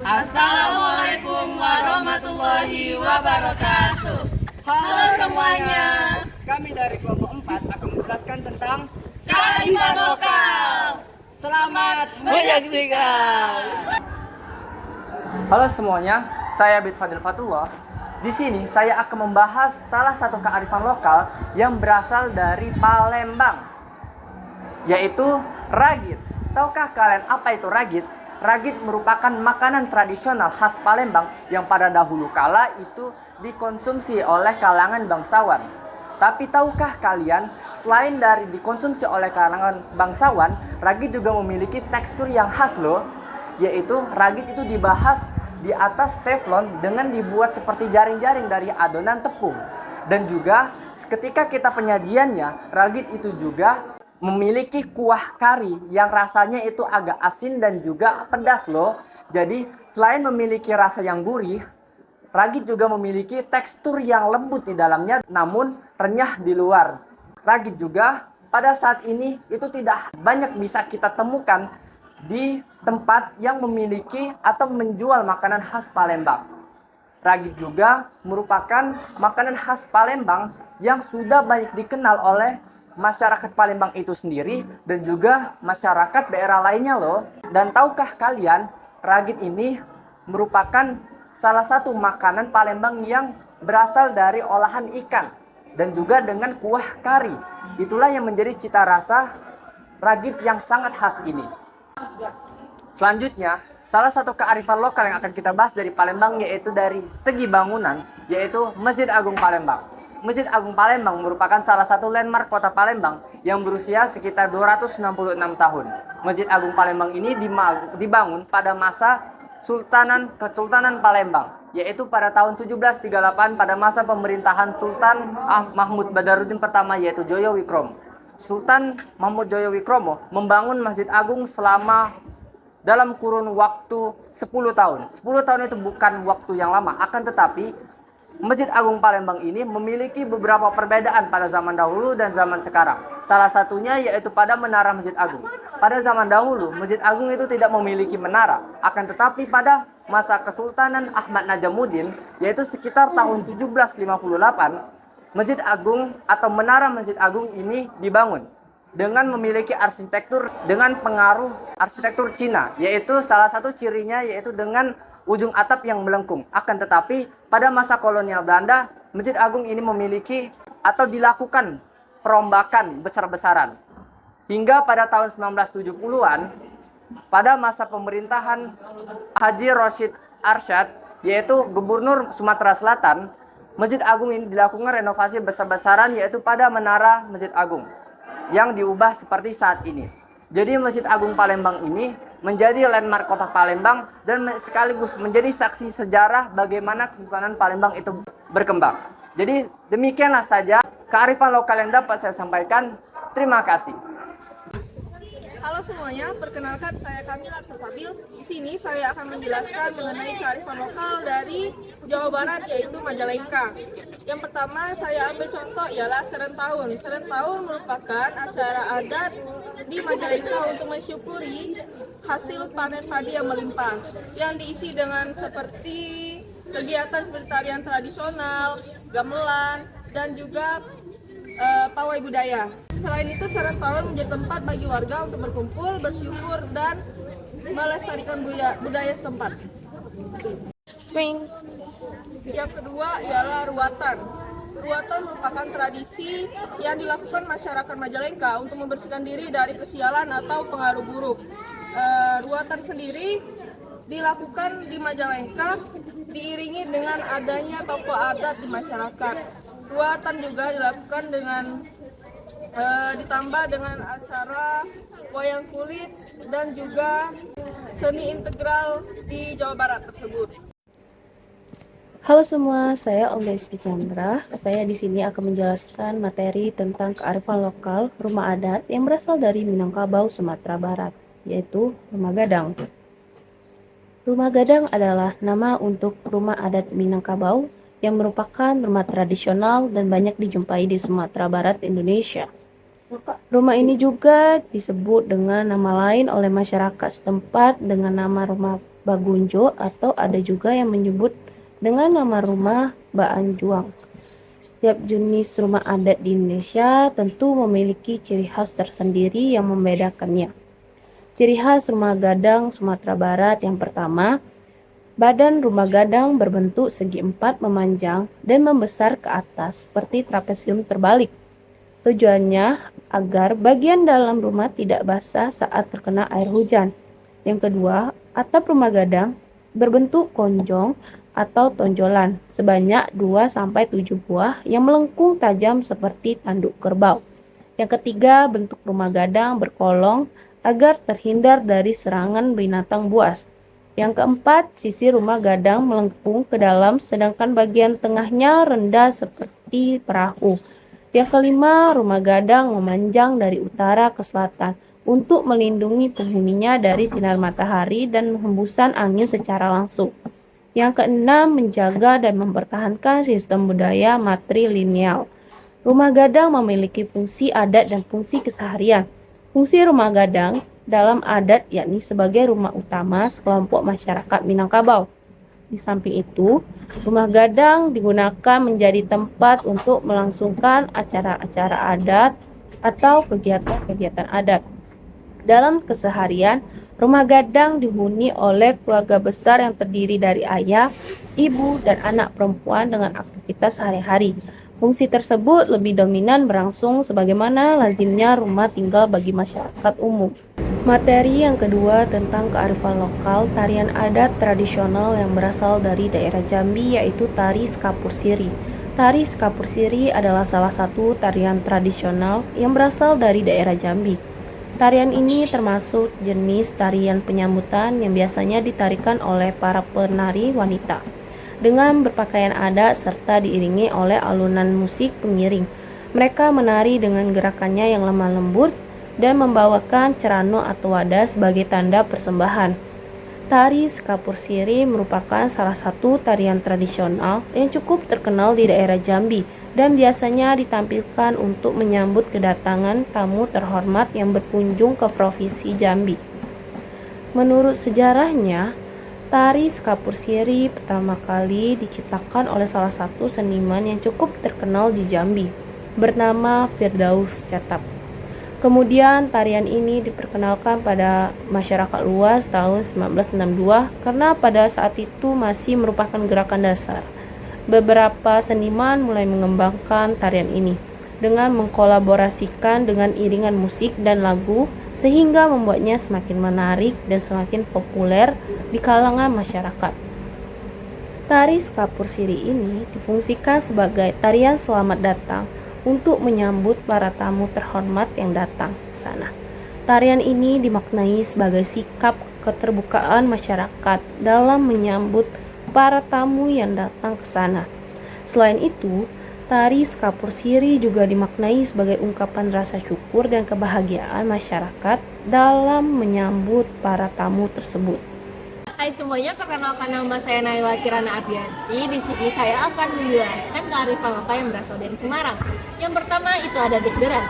Assalamualaikum warahmatullahi wabarakatuh. Halo semuanya. Kami dari kelompok 4 akan menjelaskan tentang Kearifan lokal. Selamat menyaksikan. Halo semuanya, saya Abid Fadil Fatullah. Di sini saya akan membahas salah satu kearifan lokal yang berasal dari Palembang, yaitu ragit. Tahukah kalian apa itu ragit? Ragit merupakan makanan tradisional khas Palembang yang pada dahulu kala itu dikonsumsi oleh kalangan bangsawan. Tapi tahukah kalian, selain dari dikonsumsi oleh kalangan bangsawan, ragit juga memiliki tekstur yang khas loh. Yaitu ragit itu dibahas di atas teflon dengan dibuat seperti jaring-jaring dari adonan tepung. Dan juga ketika kita penyajiannya, ragit itu juga memiliki kuah kari yang rasanya itu agak asin dan juga pedas loh. Jadi selain memiliki rasa yang gurih, ragit juga memiliki tekstur yang lembut di dalamnya namun renyah di luar. Ragit juga pada saat ini itu tidak banyak bisa kita temukan di tempat yang memiliki atau menjual makanan khas Palembang. Ragit juga merupakan makanan khas Palembang yang sudah banyak dikenal oleh masyarakat Palembang itu sendiri dan juga masyarakat daerah lainnya loh. Dan tahukah kalian, ragit ini merupakan salah satu makanan Palembang yang berasal dari olahan ikan dan juga dengan kuah kari. Itulah yang menjadi cita rasa ragit yang sangat khas ini. Selanjutnya, salah satu kearifan lokal yang akan kita bahas dari Palembang yaitu dari segi bangunan, yaitu Masjid Agung Palembang. Masjid Agung Palembang merupakan salah satu landmark kota Palembang yang berusia sekitar 266 tahun. Masjid Agung Palembang ini dibangun pada masa Kesultanan Palembang, yaitu pada tahun 1738 pada masa pemerintahan Sultan Mahmud Badarudin pertama yaitu Joyo Wikromo. Sultan Mahmud Joyo Wikromo membangun Masjid Agung selama dalam kurun waktu 10 tahun. 10 tahun itu bukan waktu yang lama, akan tetapi Masjid Agung Palembang ini memiliki beberapa perbedaan pada zaman dahulu dan zaman sekarang. Salah satunya yaitu pada menara Masjid Agung. Pada zaman dahulu, Masjid Agung itu tidak memiliki menara. Akan tetapi pada masa Kesultanan Ahmad Najamuddin, yaitu sekitar tahun 1758, Masjid Agung atau menara Masjid Agung ini dibangun dengan memiliki arsitektur dengan pengaruh arsitektur Cina, yaitu salah satu cirinya yaitu dengan ujung atap yang melengkung. Akan tetapi pada masa kolonial Belanda, Masjid Agung ini memiliki atau dilakukan perombakan besar-besaran. Hingga pada tahun 1970-an, pada masa pemerintahan Haji Rashid Arsyad, yaitu Gubernur Sumatera Selatan, Masjid Agung ini dilakukan renovasi besar-besaran yaitu pada menara Masjid Agung yang diubah seperti saat ini. Jadi Masjid Agung Palembang ini menjadi landmark kota Palembang dan sekaligus menjadi saksi sejarah bagaimana Kesultanan Palembang itu berkembang. Jadi demikianlah saja kearifan lokal yang dapat saya sampaikan. Terima kasih. Halo semuanya, perkenalkan saya Kamila Fabil. Di sini saya akan menjelaskan mengenai kearifan lokal dari Jawa Barat yaitu Majalengka. Yang pertama saya ambil contoh ialah Serentahun. Serentahun merupakan acara adat di Majalengka untuk mensyukuri hasil panen padi yang melimpah, yang diisi dengan seperti kegiatan seperti tarian tradisional, gamelan, dan juga pawai budaya. Selain itu, Serentahun menjadi tempat bagi warga untuk berkumpul, bersyukur, dan melestarikan budaya setempat. Yang kedua ialah ruatan. Ruatan merupakan tradisi yang dilakukan masyarakat Majalengka untuk membersihkan diri dari kesialan atau pengaruh buruk. Ruatan sendiri dilakukan di Majalengka diiringi dengan adanya tokoh adat di masyarakat. Ruatan juga dilakukan dengan ditambah dengan acara wayang kulit dan juga seni integral di Jawa Barat tersebut. Halo semua, saya Om Despi Chandra. Saya di sini akan menjelaskan materi tentang kearifan lokal rumah adat yang berasal dari Minangkabau, Sumatera Barat, yaitu Rumah Gadang. Rumah Gadang adalah nama untuk rumah adat Minangkabau yang merupakan rumah tradisional dan banyak dijumpai di Sumatera Barat, Indonesia. Rumah ini juga disebut dengan nama lain oleh masyarakat setempat dengan nama rumah Bagunjo, atau ada juga yang menyebut dengan nama rumah Baanjuang. Setiap jenis rumah adat di Indonesia tentu memiliki ciri khas tersendiri yang membedakannya. Ciri khas rumah gadang Sumatera Barat yang pertama, badan rumah gadang berbentuk segi empat memanjang dan membesar ke atas seperti trapesium terbalik. Tujuannya agar bagian dalam rumah tidak basah saat terkena air hujan. Yang kedua, atap rumah gadang berbentuk konjong atau tonjolan sebanyak 2-7 buah yang melengkung tajam seperti tanduk kerbau. Yang ketiga, bentuk rumah gadang berkolong agar terhindar dari serangan binatang buas. Yang keempat, sisi rumah gadang melengkung ke dalam sedangkan bagian tengahnya rendah seperti perahu. Yang kelima, rumah gadang memanjang dari utara ke selatan untuk melindungi penghuninya dari sinar matahari dan hembusan angin secara langsung. Yang keenam, menjaga dan mempertahankan sistem budaya matrilineal. Rumah gadang memiliki fungsi adat dan fungsi keseharian. Fungsi rumah gadang dalam adat yakni sebagai rumah utama sekelompok masyarakat Minangkabau. Di samping itu, rumah gadang digunakan menjadi tempat untuk melangsungkan acara-acara adat atau kegiatan-kegiatan adat. Dalam keseharian, rumah gadang dihuni oleh keluarga besar yang terdiri dari ayah, ibu, dan anak perempuan dengan aktivitas sehari-hari. Fungsi tersebut lebih dominan berlangsung sebagaimana lazimnya rumah tinggal bagi masyarakat umum. Materi yang kedua tentang kearifan lokal, tarian adat tradisional yang berasal dari daerah Jambi yaitu tari Skapur Siri. Tari Skapur Siri adalah salah satu tarian tradisional yang berasal dari daerah Jambi. Tarian ini termasuk jenis tarian penyambutan yang biasanya ditarikan oleh para penari wanita dengan berpakaian adat serta diiringi oleh alunan musik pengiring. Mereka menari dengan gerakannya yang lemah lembut dan membawakan cerano atau wadah sebagai tanda persembahan. Tari Skapur Siri merupakan salah satu tarian tradisional yang cukup terkenal di daerah Jambi dan biasanya ditampilkan untuk menyambut kedatangan tamu terhormat yang berkunjung ke Provinsi Jambi. Menurut sejarahnya, tari Skapur Siri pertama kali diciptakan oleh salah satu seniman yang cukup terkenal di Jambi, bernama Firdaus Chatap. Kemudian tarian ini diperkenalkan pada masyarakat luas tahun 1962 karena pada saat itu masih merupakan gerakan dasar. Beberapa seniman mulai mengembangkan tarian ini dengan mengkolaborasikan dengan iringan musik dan lagu sehingga membuatnya semakin menarik dan semakin populer di kalangan masyarakat. Tari Skapur Siri ini difungsikan sebagai tarian selamat datang untuk menyambut para tamu terhormat yang datang ke sana. Tarian ini dimaknai sebagai sikap keterbukaan masyarakat dalam menyambut para tamu yang datang ke sana. Selain itu, tari Skapur Siri juga dimaknai sebagai ungkapan rasa syukur dan kebahagiaan masyarakat dalam menyambut para tamu tersebut. Hai semuanya, perkenalkan nama saya Naila Kirana Ardianti. Di sini saya akan menjelaskan kearifan lokal yang berasal dari Semarang. Yang pertama itu ada Dugderan,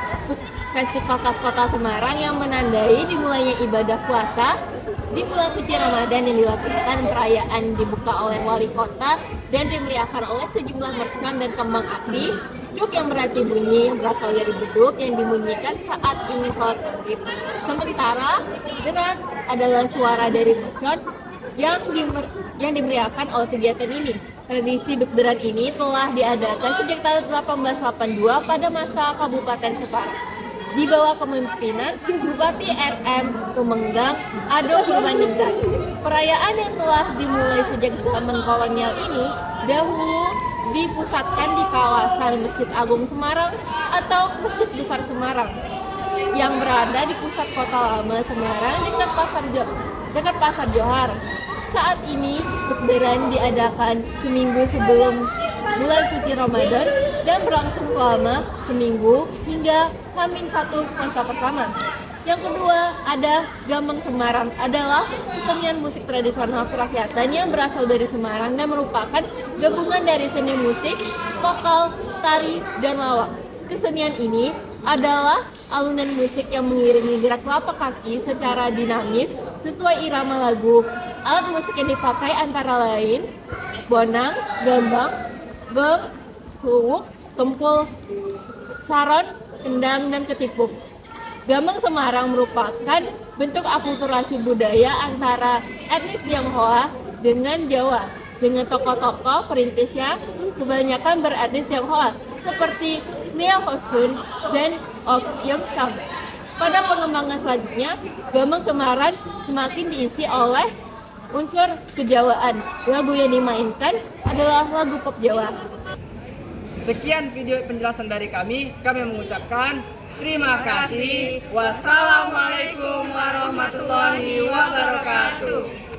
festival khas kota Semarang yang menandai dimulainya ibadah puasa di bulan suci Ramadan yang dilakukan perayaan dibuka oleh wali kota dan dimeriahkan oleh sejumlah mercon dan kembang api. Duk yang berarti bunyi yang berasal dari beduk yang dibunyikan saat ingin sholat maghrib. Sementara deran adalah suara dari mercon yang dimeriahkan oleh kegiatan ini. Tradisi Dugderan ini telah diadakan sejak tahun 1882 pada masa Kabupaten Semarang di bawah kepemimpinan Bupati RM Tumenggang Ado Purbaningrat. Perayaan yang telah dimulai sejak zaman kolonial ini dahulu dipusatkan di kawasan Masjid Agung Semarang atau Masjid Besar Semarang yang berada di pusat kota lama Semarang dekat Pasar Johar. Saat ini Dugderan diadakan seminggu sebelum bulan suci Ramadan dan berlangsung selama seminggu hingga H-1 masa pertama. Yang kedua ada Gambang Semarang, adalah kesenian musik tradisional kerakyatan yang berasal dari Semarang dan merupakan gabungan dari seni musik, vokal, tari, dan lawak. Kesenian ini adalah alunan musik yang mengiringi gerak telapak kaki secara dinamis sesuai irama lagu. Alat musik yang dipakai antara lain bonang, gambang, gong, suwuk, kempul, saron, kendang, dan ketipuk. Gambang Semarang merupakan bentuk akulturasi budaya antara etnis Tionghoa dengan Jawa, dengan tokoh-tokoh perintisnya kebanyakan beretnis Tionghoa seperti Nia Hosun dan Ok Yeong Sam. Pada pengembangan selanjutnya, gambang Semarang semakin diisi oleh unsur kejawaan. Lagu yang dimainkan adalah lagu pop Jawa. Sekian video penjelasan dari kami. Kami mengucapkan terima kasih. Wassalamualaikum warahmatullahi wabarakatuh.